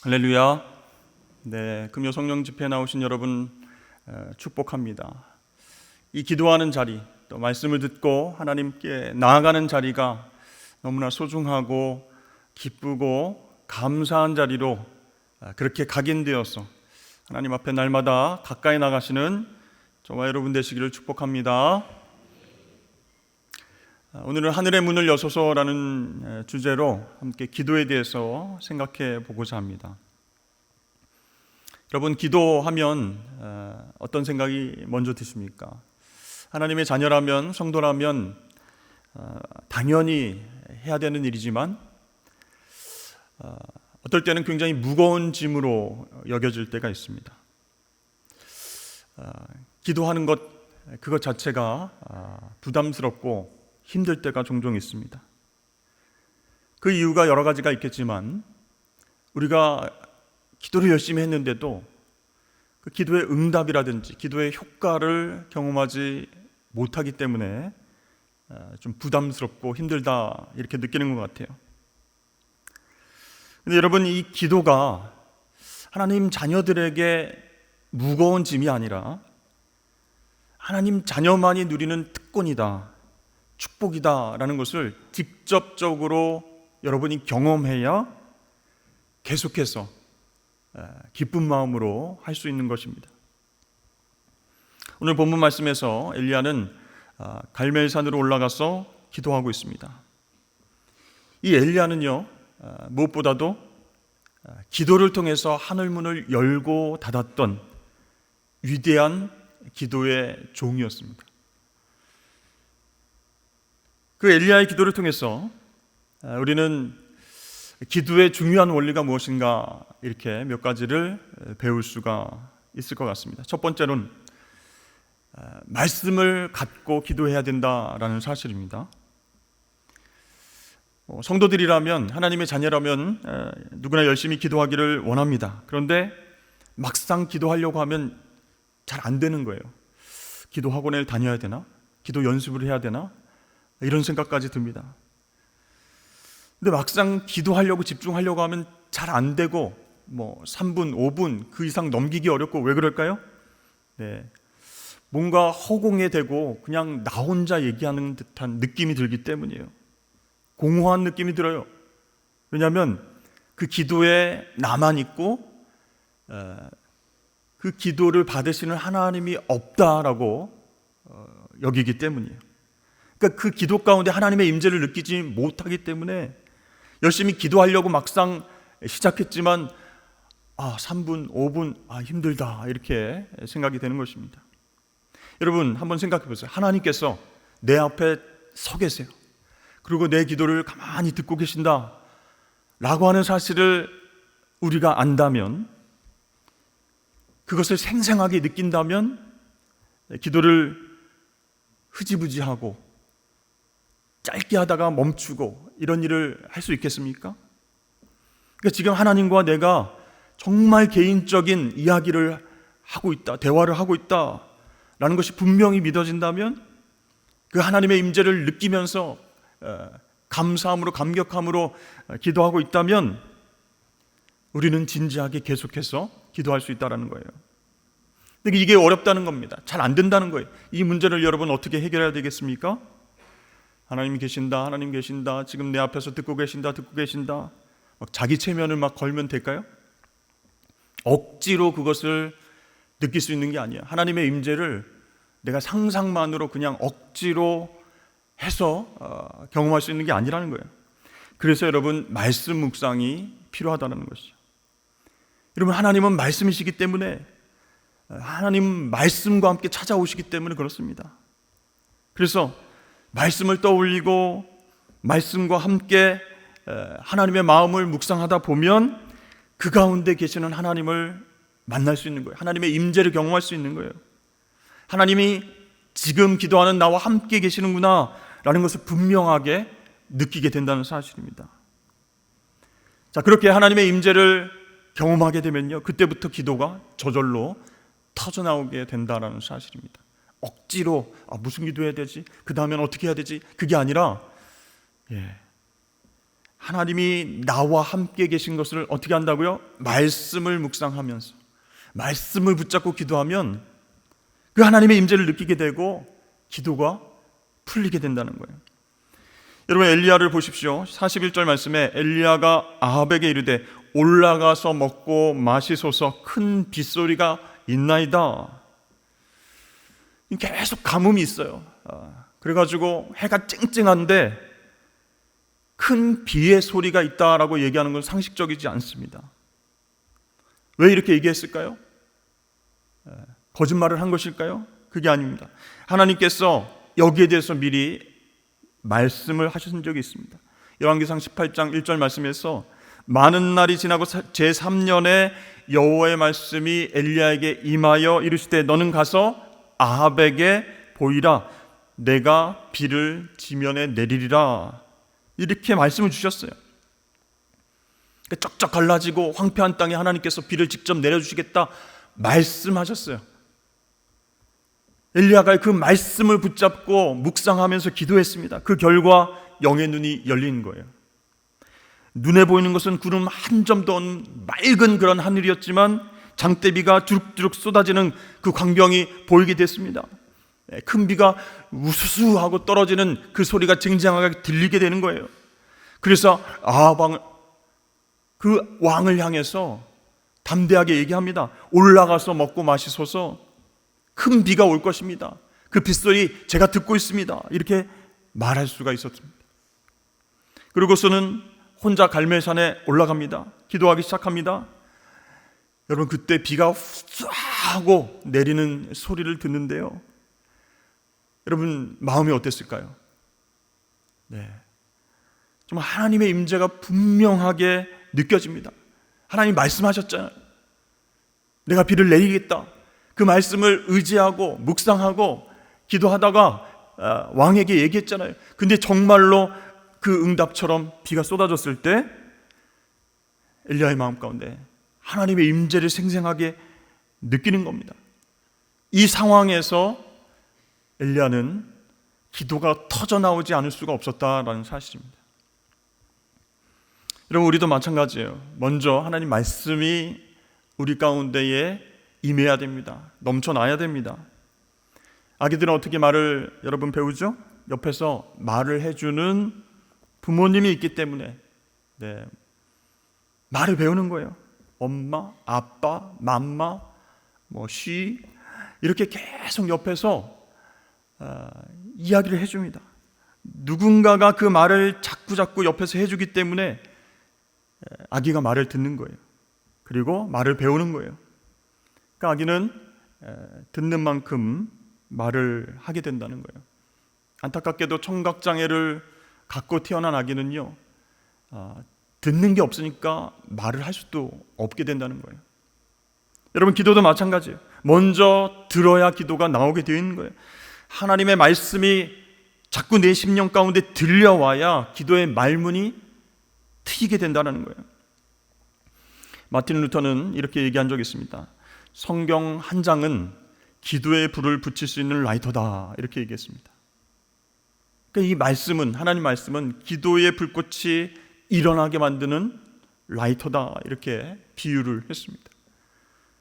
할렐루야. 네, 금요 성령 집회에 나오신 여러분 축복합니다. 이 기도하는 자리, 또 말씀을 듣고 하나님께 나아가는 자리가 너무나 소중하고 기쁘고 감사한 자리로 그렇게 각인되어서 하나님 앞에 날마다 가까이 나가시는 저와 여러분 되시기를 축복합니다. 오늘은 하늘의 문을 여소서라는 주제로 함께 기도에 대해서 생각해 보고자 합니다. 여러분, 기도하면 어떤 생각이 먼저 드십니까? 하나님의 자녀라면, 성도라면 당연히 해야 되는 일이지만 어떨 때는 굉장히 무거운 짐으로 여겨질 때가 있습니다. 기도하는 그것 자체가 부담스럽고 힘들 때가 종종 있습니다. 그 이유가 여러 가지가 있겠지만 우리가 기도를 열심히 했는데도 그 기도의 응답이라든지 기도의 효과를 경험하지 못하기 때문에 좀 부담스럽고 힘들다 이렇게 느끼는 것 같아요. 근데 여러분, 이 기도가 하나님 자녀들에게 무거운 짐이 아니라 하나님 자녀만이 누리는 특권이다, 축복이다라는 것을 직접적으로 여러분이 경험해야 계속해서 기쁜 마음으로 할 수 있는 것입니다. 오늘 본문 말씀에서 엘리야는 갈멜산으로 올라가서 기도하고 있습니다. 이 엘리야는요, 무엇보다도 기도를 통해서 하늘문을 열고 닫았던 위대한 기도의 종이었습니다. 그 엘리야의 기도를 통해서 우리는 기도의 중요한 원리가 무엇인가 이렇게 몇 가지를 배울 수가 있을 것 같습니다. 첫 번째로는 말씀을 갖고 기도해야 된다라는 사실입니다. 성도들이라면, 하나님의 자녀라면 누구나 열심히 기도하기를 원합니다. 그런데 막상 기도하려고 하면 잘 안 되는 거예요. 기도 학원에 다녀야 되나? 기도 연습을 해야 되나? 이런 생각까지 듭니다. 근데 막상 기도하려고 집중하려고 하면 잘 안 되고 3분, 5분 그 이상 넘기기 어렵고, 왜 그럴까요? 네, 뭔가 허공에 대고 그냥 나 혼자 얘기하는 듯한 느낌이 들기 때문이에요. 공허한 느낌이 들어요. 왜냐하면 그 기도에 나만 있고 그 기도를 받으시는 하나님이 없다라고 여기기 때문이에요. 그러니까 그 기도 가운데 하나님의 임재를 느끼지 못하기 때문에 열심히 기도하려고 막상 시작했지만 3분, 5분 힘들다 이렇게 생각이 되는 것입니다. 여러분, 한번 생각해 보세요. 하나님께서 내 앞에 서 계세요. 그리고 내 기도를 가만히 듣고 계신다 라고 하는 사실을 우리가 안다면, 그것을 생생하게 느낀다면 기도를 흐지부지하고 짧게 하다가 멈추고 이런 일을 할 수 있겠습니까? 그러니까 지금 하나님과 내가 정말 개인적인 이야기를 하고 있다, 대화를 하고 있다라는 것이 분명히 믿어진다면, 그 하나님의 임재를 느끼면서 감사함으로, 감격함으로 기도하고 있다면 우리는 진지하게 계속해서 기도할 수 있다는 거예요. 근데 이게 어렵다는 겁니다. 잘 안 된다는 거예요. 이 문제를 여러분 어떻게 해결해야 되겠습니까? 하나님 계신다, 하나님 계신다, 지금 내 앞에서 듣고 계신다, 듣고 계신다, 자기 체면을 걸면 될까요? 억지로 그것을 느낄 수 있는 게 아니야. 하나님의 임재를 내가 상상만으로 그냥 억지로 해서 경험할 수 있는 게 아니라는 거예요. 그래서 여러분, 말씀 묵상이 필요하다는 것이죠. 여러분, 하나님은 말씀이시기 때문에, 하나님 말씀과 함께 찾아오시기 때문에 그렇습니다. 그래서 말씀을 떠올리고 말씀과 함께 하나님의 마음을 묵상하다 보면 그 가운데 계시는 하나님을 만날 수 있는 거예요. 하나님의 임재를 경험할 수 있는 거예요. 하나님이 지금 기도하는 나와 함께 계시는구나 라는 것을 분명하게 느끼게 된다는 사실입니다. 자, 그렇게 하나님의 임재를 경험하게 되면요, 그때부터 기도가 저절로 터져나오게 된다는 사실입니다. 억지로 무슨 기도해야 되지? 그 다음엔 어떻게 해야 되지? 그게 아니라 하나님이 나와 함께 계신 것을 어떻게 한다고요? 말씀을 묵상하면서, 말씀을 붙잡고 기도하면 그 하나님의 임재를 느끼게 되고 기도가 풀리게 된다는 거예요. 여러분, 엘리야를 보십시오. 41절 말씀에 엘리야가 아합에게 이르되 올라가서 먹고 마시소서, 큰 빗소리가 있나이다. 계속 가뭄이 있어요. 그래가지고 해가 쨍쨍한데 큰 비의 소리가 있다라고 얘기하는 건 상식적이지 않습니다. 왜 이렇게 얘기했을까요? 거짓말을 한 것일까요? 그게 아닙니다. 하나님께서 여기에 대해서 미리 말씀을 하신 적이 있습니다. 열왕기상 18장 1절 말씀에서 많은 날이 지나고 제3년에 여호와의 말씀이 엘리야에게 임하여 이르시되 너는 가서 아합에게 보이라, 내가 비를 지면에 내리리라, 이렇게 말씀을 주셨어요. 쩍쩍 갈라지고 황폐한 땅에 하나님께서 비를 직접 내려주시겠다 말씀하셨어요. 엘리야가 그 말씀을 붙잡고 묵상하면서 기도했습니다. 그 결과 영의 눈이 열린 거예요. 눈에 보이는 것은 구름 한 점도 없는 맑은 그런 하늘이었지만 장대비가 주룩주룩 쏟아지는 그 광경이 보이게 됐습니다. 큰 비가 우수수 하고 떨어지는 그 소리가 쟁쟁하게 들리게 되는 거예요. 그래서 그 왕을 향해서 담대하게 얘기합니다. 올라가서 먹고 마시소서, 큰 비가 올 것입니다. 그 빗소리 제가 듣고 있습니다. 이렇게 말할 수가 있었습니다. 그리고서는 혼자 갈멜산에 올라갑니다. 기도하기 시작합니다. 여러분, 그때 비가 후 하고 내리는 소리를 듣는데요, 여러분 마음이 어땠을까요? 정말 하나님의 임재가 분명하게 느껴집니다. 하나님 말씀하셨잖아요. 내가 비를 내리겠다. 그 말씀을 의지하고 묵상하고 기도하다가 왕에게 얘기했잖아요. 근데 정말로 그 응답처럼 비가 쏟아졌을 때 엘리야의 마음 가운데 하나님의 임재를 생생하게 느끼는 겁니다. 이 상황에서 엘리야는 기도가 터져나오지 않을 수가 없었다라는 사실입니다. 여러분, 우리도 마찬가지예요. 먼저 하나님 말씀이 우리 가운데에 임해야 됩니다. 넘쳐나야 됩니다. 아기들은 어떻게 말을 여러분 배우죠? 옆에서 말을 해주는 부모님이 있기 때문에 말을 배우는 거예요. 엄마, 아빠, 맘마, 쉬, 이렇게 계속 옆에서 이야기를 해줍니다. 누군가가 그 말을 자꾸 옆에서 해주기 때문에 아기가 말을 듣는 거예요. 그리고 말을 배우는 거예요. 그러니까 아기는 듣는 만큼 말을 하게 된다는 거예요. 안타깝게도 청각장애를 갖고 태어난 아기는요, 듣는 게 없으니까 말을 할 수도 없게 된다는 거예요. 여러분, 기도도 마찬가지예요. 먼저 들어야 기도가 나오게 되어 있는 거예요. 하나님의 말씀이 자꾸 내 심령 가운데 들려와야 기도의 말문이 트이게 된다는 거예요. 마틴 루터는 이렇게 얘기한 적이 있습니다. 성경 한 장은 기도의 불을 붙일 수 있는 라이터다, 이렇게 얘기했습니다. 그러니까 이 말씀은, 하나님 말씀은 기도의 불꽃이 일어나게 만드는 라이터다, 이렇게 비유를 했습니다.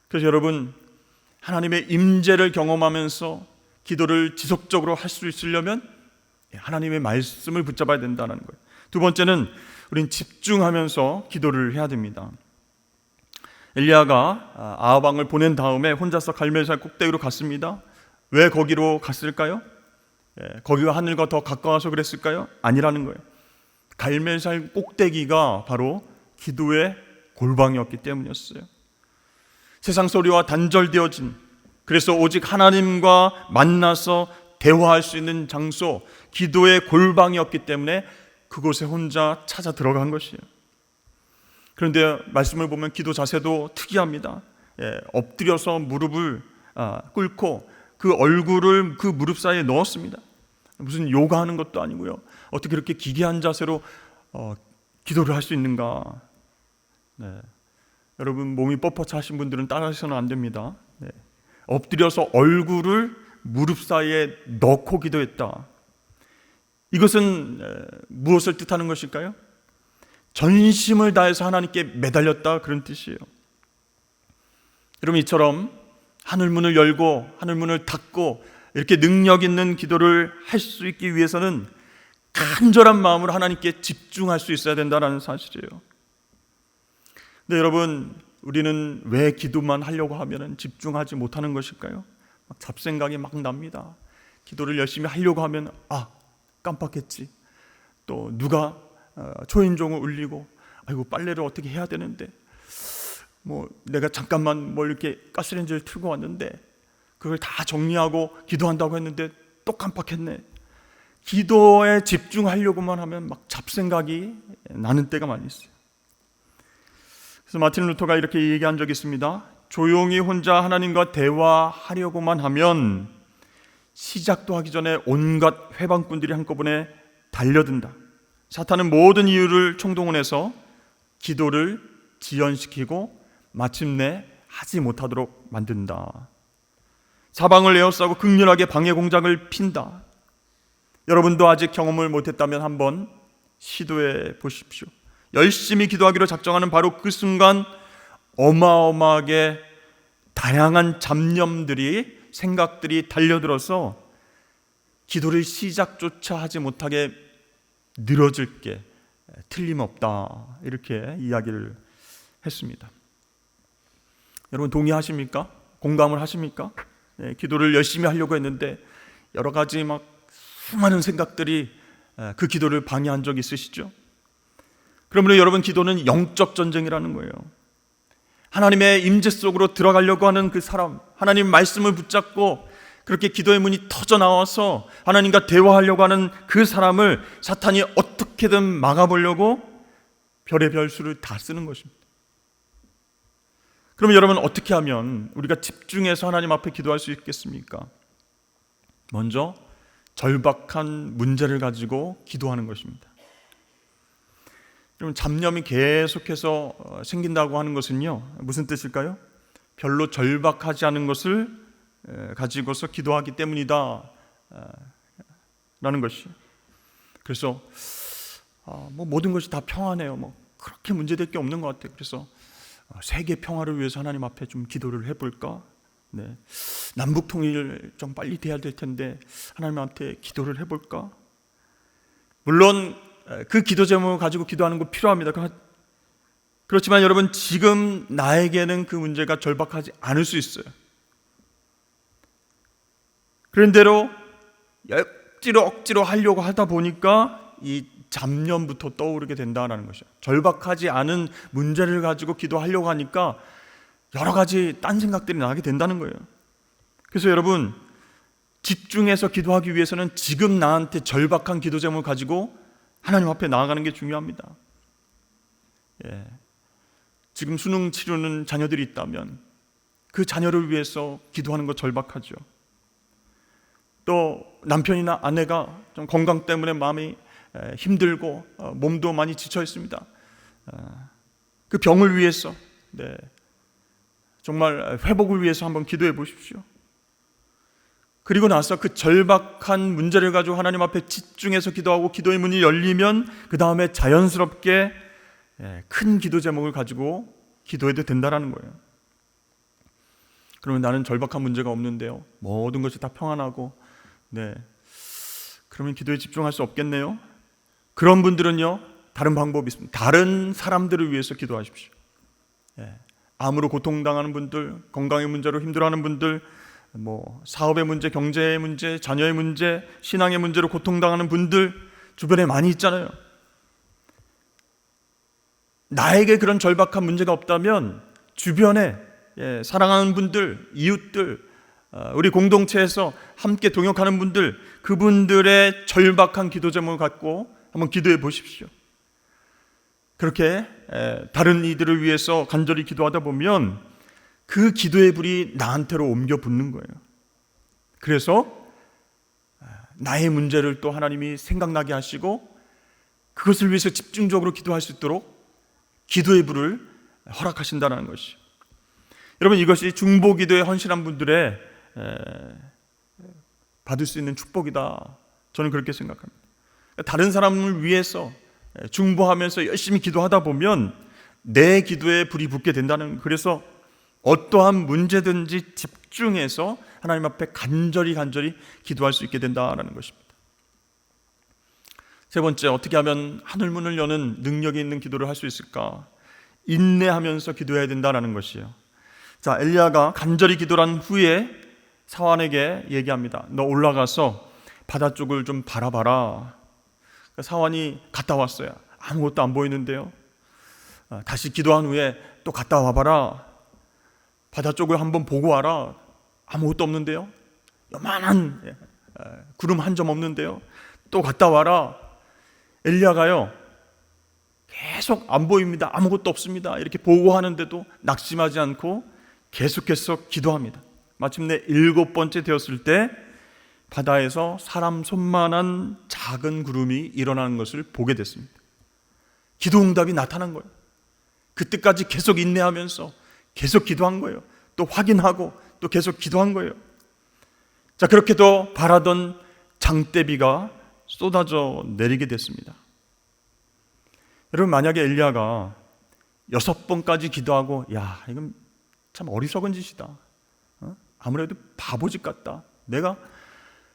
그래서 여러분, 하나님의 임재를 경험하면서 기도를 지속적으로 할 수 있으려면 하나님의 말씀을 붙잡아야 된다는 거예요. 두 번째는 우린 집중하면서 기도를 해야 됩니다. 엘리야가 아합 왕을 보낸 다음에 혼자서 갈멜산 꼭대기로 갔습니다. 왜 거기로 갔을까요? 거기가 하늘과 더 가까워서 그랬을까요? 아니라는 거예요. 갈멜산 꼭대기가 바로 기도의 골방이었기 때문이었어요. 세상 소리와 단절되어진, 그래서 오직 하나님과 만나서 대화할 수 있는 장소, 기도의 골방이었기 때문에 그곳에 혼자 찾아 들어간 것이에요. 그런데 말씀을 보면 기도 자세도 특이합니다. 엎드려서 무릎을 꿇고 그 얼굴을 그 무릎 사이에 넣었습니다. 무슨 요가하는 것도 아니고요. 어떻게 그렇게 기괴한 자세로 기도를 할 수 있는가? 여러분, 몸이 뻣뻣하신 분들은 따라하셔서는 안 됩니다. 엎드려서 얼굴을 무릎 사이에 넣고 기도했다. 이것은 무엇을 뜻하는 것일까요? 전심을 다해서 하나님께 매달렸다, 그런 뜻이에요. 여러분, 이처럼 하늘문을 열고 하늘문을 닫고 이렇게 능력 있는 기도를 할 수 있기 위해서는 간절한 마음으로 하나님께 집중할 수 있어야 된다는 사실이에요. 근데 여러분, 우리는 왜 기도만 하려고 하면 집중하지 못하는 것일까요? 막 잡생각이 막 납니다. 기도를 열심히 하려고 하면 깜빡했지. 또 누가 초인종을 울리고 아이고 빨래를 어떻게 해야 되는데, 내가 잠깐만 이렇게 가스레인지를 틀고 왔는데 그걸 다 정리하고 기도한다고 했는데 또 깜빡했네. 기도에 집중하려고만 하면 막 잡생각이 나는 때가 많이 있어요. 그래서 마틴 루터가 이렇게 얘기한 적이 있습니다. 조용히 혼자 하나님과 대화하려고만 하면 시작도 하기 전에 온갖 회방꾼들이 한꺼번에 달려든다. 사탄은 모든 이유를 총동원해서 기도를 지연시키고 마침내 하지 못하도록 만든다. 사방을 에워싸고 극렬하게 방해 공작을 핀다. 여러분도 아직 경험을 못했다면 한번 시도해 보십시오. 열심히 기도하기로 작정하는 바로 그 순간 어마어마하게 다양한 잡념들이, 생각들이 달려들어서 기도를 시작조차 하지 못하게 늘어질 게 틀림없다, 이렇게 이야기를 했습니다. 여러분 동의하십니까? 공감을 하십니까? 네, 기도를 열심히 하려고 했는데 여러 가지 막 수많은 생각들이 그 기도를 방해한 적이 있으시죠? 그러므로 여러분, 기도는 영적 전쟁이라는 거예요. 하나님의 임재 속으로 들어가려고 하는 그 사람, 하나님 말씀을 붙잡고 그렇게 기도의 문이 터져 나와서 하나님과 대화하려고 하는 그 사람을 사탄이 어떻게든 막아보려고 별의 별수를 다 쓰는 것입니다. 그러면 여러분, 어떻게 하면 우리가 집중해서 하나님 앞에 기도할 수 있겠습니까? 먼저 절박한 문제를 가지고 기도하는 것입니다. 여러분, 잡념이 계속해서 생긴다고 하는 것은요, 무슨 뜻일까요? 별로 절박하지 않은 것을 가지고서 기도하기 때문이다 라는 것이. 그래서 모든 것이 다 평안해요. 그렇게 문제될 게 없는 것 같아요. 그래서 세계 평화를 위해서 하나님 앞에 좀 기도를 해볼까? 네. 남북 통일 좀 빨리 돼야 될 텐데 하나님 앞에 기도를 해볼까? 물론 그 기도 제목을 가지고 기도하는 거 필요합니다. 그렇지만 여러분, 지금 나에게는 그 문제가 절박하지 않을 수 있어요. 그런대로 억지로 하려고 하다 보니까 이 잡념부터 떠오르게 된다는 것이죠. 절박하지 않은 문제를 가지고 기도하려고 하니까 여러 가지 딴 생각들이 나게 된다는 거예요. 그래서 여러분, 집중해서 기도하기 위해서는 지금 나한테 절박한 기도 제목을 가지고 하나님 앞에 나아가는 게 중요합니다. 지금 수능 치르는 자녀들이 있다면 그 자녀를 위해서 기도하는 거 절박하죠. 또 남편이나 아내가 좀 건강 때문에 마음이 힘들고 몸도 많이 지쳐 있습니다. 그 병을 위해서, 정말 회복을 위해서 한번 기도해 보십시오. 그리고 나서 그 절박한 문제를 가지고 하나님 앞에 집중해서 기도하고 기도의 문이 열리면 그 다음에 자연스럽게 큰 기도 제목을 가지고 기도해도 된다는 거예요. 그러면 나는 절박한 문제가 없는데요, 모든 것이 다 평안하고, 그러면 기도에 집중할 수 없겠네요. 그런 분들은요, 다른 방법이 있습니다. 다른 사람들을 위해서 기도하십시오. 암으로 고통당하는 분들, 건강의 문제로 힘들어하는 분들, 사업의 문제, 경제의 문제, 자녀의 문제, 신앙의 문제로 고통당하는 분들 주변에 많이 있잖아요. 나에게 그런 절박한 문제가 없다면 주변에 사랑하는 분들, 이웃들, 우리 공동체에서 함께 동역하는 분들, 그분들의 절박한 기도 제목을 갖고 한번 기도해 보십시오. 그렇게 다른 이들을 위해서 간절히 기도하다 보면 그 기도의 불이 나한테로 옮겨 붙는 거예요. 그래서 나의 문제를 또 하나님이 생각나게 하시고 그것을 위해서 집중적으로 기도할 수 있도록 기도의 불을 허락하신다는 것이. 여러분, 이것이 중보기도에 헌신한 분들의 받을 수 있는 축복이다, 저는 그렇게 생각합니다. 다른 사람을 위해서 중보하면서 열심히 기도하다 보면 내 기도에 불이 붙게 된다는 거예요. 그래서 어떠한 문제든지 집중해서 하나님 앞에 간절히 기도할 수 있게 된다는 것입니다. 세 번째, 어떻게 하면 하늘문을 여는 능력이 있는 기도를 할 수 있을까? 인내하면서 기도해야 된다는 것이에요. 자, 엘리야가 간절히 기도를 한 후에 사환에게 얘기합니다. 너 올라가서 바다 쪽을 좀 바라봐라. 사환이 갔다 왔어요. 아무것도 안 보이는데요. 다시 기도한 후에 또 갔다 와봐라. 바다 쪽을 한번 보고 와라. 아무것도 없는데요. 요만한 구름 한 점 없는데요. 또 갔다 와라. 엘리야가요, 계속 안 보입니다. 아무것도 없습니다. 이렇게 보고하는데도 낙심하지 않고 계속해서 기도합니다. 마침내 7번째 되었을 때 바다에서 사람 손만한 작은 구름이 일어나는 것을 보게 됐습니다. 기도 응답이 나타난 거예요. 그때까지 계속 인내하면서 계속 기도한 거예요. 또 확인하고 또 계속 기도한 거예요. 자, 그렇게도 바라던 장대비가 쏟아져 내리게 됐습니다. 여러분, 만약에 엘리야가 6번까지 기도하고 이건 참 어리석은 짓이다, 아무래도 바보짓 같다, 내가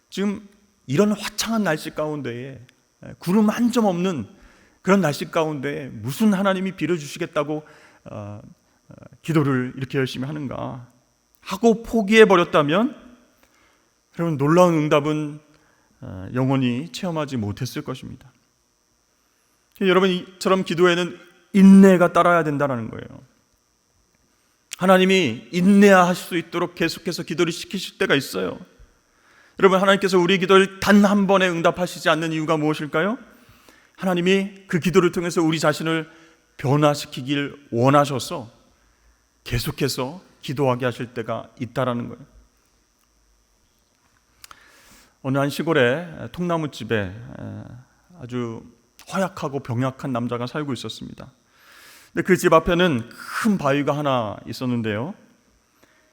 지금 이런 화창한 날씨 가운데에 구름 한 점 없는 그런 날씨 가운데 무슨 하나님이 빌어주시겠다고 기도를 이렇게 열심히 하는가 하고 포기해버렸다면 여러분, 놀라운 응답은 영원히 체험하지 못했을 것입니다. 여러분, 이처럼 기도에는 인내가 따라야 된다는 거예요. 하나님이 인내하실 수 있도록 계속해서 기도를 시키실 때가 있어요. 여러분, 하나님께서 우리 기도를 단 한 번에 응답하시지 않는 이유가 무엇일까요? 하나님이 그 기도를 통해서 우리 자신을 변화시키길 원하셔서 계속해서 기도하게 하실 때가 있다라는 거예요. 어느 한 시골의 통나무집에 아주 허약하고 병약한 남자가 살고 있었습니다. 근데 그 집 앞에는 큰 바위가 하나 있었는데요,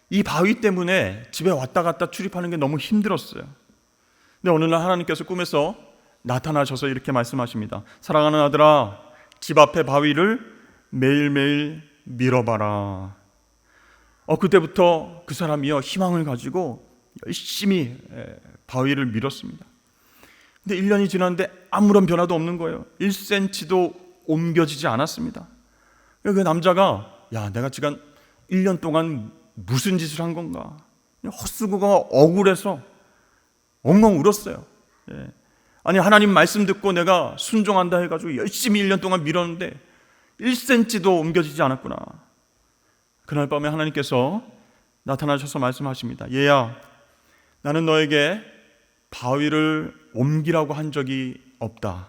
이 바위 때문에 집에 왔다 갔다 출입하는 게 너무 힘들었어요. 근데 어느 날 하나님께서 꿈에서 나타나셔서 이렇게 말씀하십니다. 사랑하는 아들아, 집 앞에 바위를 매일매일 밀어봐라. 그때부터 그 사람이요, 희망을 가지고 열심히 바위를 밀었습니다. 근데 1년이 지났는데 아무런 변화도 없는 거예요. 1cm도 옮겨지지 않았습니다. 그 남자가 내가 지금 1년 동안 무슨 짓을 한 건가, 헛수고가 억울해서 엉엉 울었어요. 아니, 하나님 말씀 듣고 내가 순종한다 해가지고 열심히 1년 동안 밀었는데 1cm도 옮겨지지 않았구나. 그날 밤에 하나님께서 나타나셔서 말씀하십니다. 얘야, 나는 너에게 바위를 옮기라고 한 적이 없다.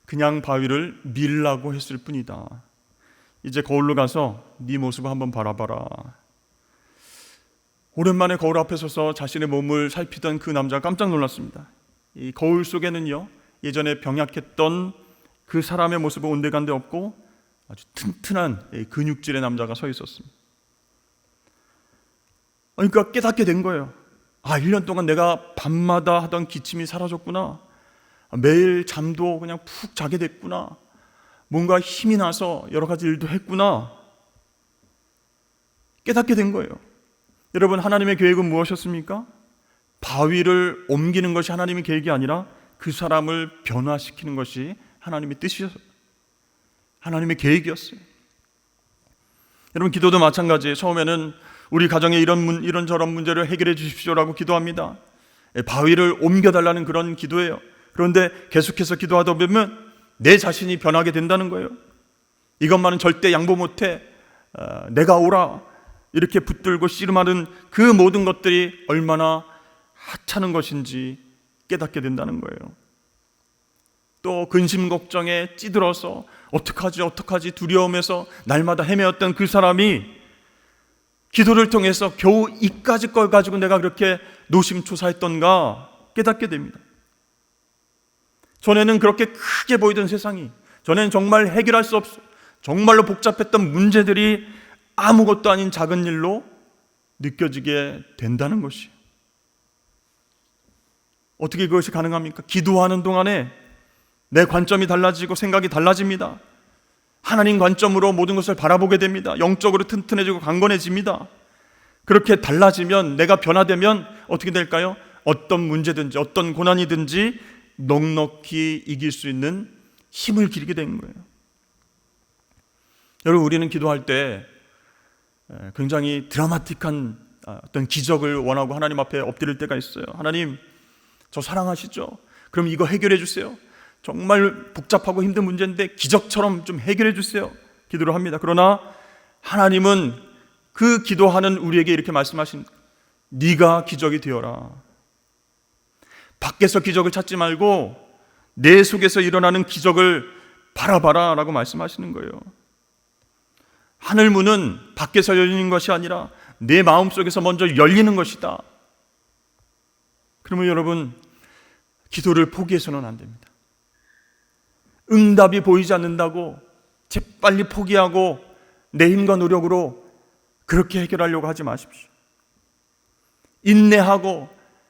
그냥 바위를 밀라고 했을 뿐이다. 이제 거울로 가서 네 모습을 한번 바라봐라. 오랜만에 거울 앞에 서서 자신의 몸을 살피던 그 남자가 깜짝 놀랐습니다. 이 거울 속에는요, 예전에 병약했던 그 사람의 모습은 온데간데 없고 아주 튼튼한 근육질의 남자가 서 있었습니다. 그러니까 깨닫게 된 거예요. 1년 동안 내가 밤마다 하던 기침이 사라졌구나. 매일 잠도 그냥 푹 자게 됐구나. 뭔가 힘이 나서 여러 가지 일도 했구나. 깨닫게 된 거예요. 여러분, 하나님의 계획은 무엇이었습니까? 바위를 옮기는 것이 하나님의 계획이 아니라 그 사람을 변화시키는 것이 하나님의 뜻이었어요. 하나님의 계획이었어요. 여러분, 기도도 마찬가지예요. 처음에는 우리 가정에 이런저런 문제를 해결해 주십시오라고 기도합니다. 바위를 옮겨달라는 그런 기도예요. 그런데 계속해서 기도하다 보면 내 자신이 변하게 된다는 거예요. 이것만은 절대 양보 못해, 내가 오라, 이렇게 붙들고 씨름하는 그 모든 것들이 얼마나 하찮은 것인지 깨닫게 된다는 거예요. 또 근심 걱정에 찌들어서 어떡하지 두려움에서 날마다 헤매었던 그 사람이 기도를 통해서 겨우 이까지 걸 가지고 내가 그렇게 노심초사했던가 깨닫게 됩니다. 전에는 그렇게 크게 보이던 세상이, 전에는 정말 해결할 수 없어, 정말로 복잡했던 문제들이 아무것도 아닌 작은 일로 느껴지게 된다는 것이에요. 어떻게 그것이 가능합니까? 기도하는 동안에 내 관점이 달라지고 생각이 달라집니다. 하나님 관점으로 모든 것을 바라보게 됩니다. 영적으로 튼튼해지고 강건해집니다. 그렇게 달라지면, 내가 변화되면 어떻게 될까요? 어떤 문제든지 어떤 고난이든지 넉넉히 이길 수 있는 힘을 기르게 되는 거예요. 여러분, 우리는 기도할 때 굉장히 드라마틱한 어떤 기적을 원하고 하나님 앞에 엎드릴 때가 있어요. 하나님, 저 사랑하시죠? 그럼 이거 해결해 주세요. 정말 복잡하고 힘든 문제인데 기적처럼 좀 해결해 주세요. 기도를 합니다. 그러나 하나님은 그 기도하는 우리에게 이렇게 말씀하신, 네가 기적이 되어라. 밖에서 기적을 찾지 말고 내 속에서 일어나는 기적을 바라봐라 라고 말씀하시는 거예요. 하늘문은 밖에서 열리는 것이 아니라 내 마음속에서 먼저 열리는 것이다. 그러면 여러분, 기도를 포기해서는 안 됩니다. 응답이 보이지 않는다고 재빨리 포기하고 내 힘과 노력으로 그렇게 해결하려고 하지 마십시오. 인내하고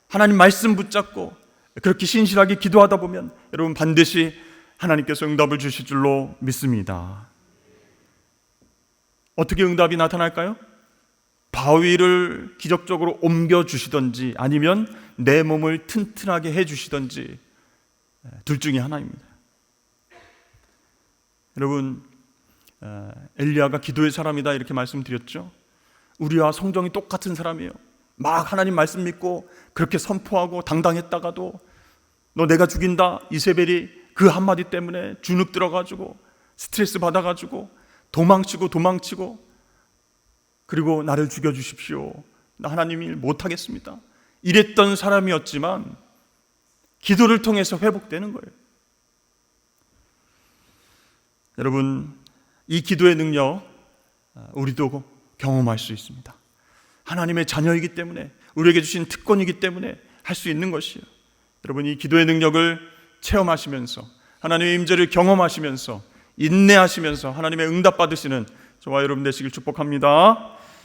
하나님 말씀 붙잡고 그렇게 신실하게 기도하다 보면 여러분, 반드시 하나님께서 응답을 주실 줄로 믿습니다. 어떻게 응답이 나타날까요? 바위를 기적적으로 옮겨주시든지 아니면 내 몸을 튼튼하게 해주시든지, 둘 중에 하나입니다. 여러분, 엘리야가 기도의 사람이다 이렇게 말씀드렸죠. 우리와 성정이 똑같은 사람이에요. 막 하나님 말씀 믿고 그렇게 선포하고 당당했다가도 너 내가 죽인다, 이세벨이 그 한마디 때문에 주눅 들어가지고 스트레스 받아가지고 도망치고 그리고 나를 죽여주십시오, 나 하나님 일 못하겠습니다, 이랬던 사람이었지만 기도를 통해서 회복되는 거예요. 여러분, 이 기도의 능력 우리도 경험할 수 있습니다. 하나님의 자녀이기 때문에, 우리에게 주신 특권이기 때문에 할 수 있는 것이에요. 여러분, 이 기도의 능력을 체험하시면서 하나님의 임재를 경험하시면서 인내하시면서 하나님의 응답 받으시는 저와 여러분 되시길 축복합니다.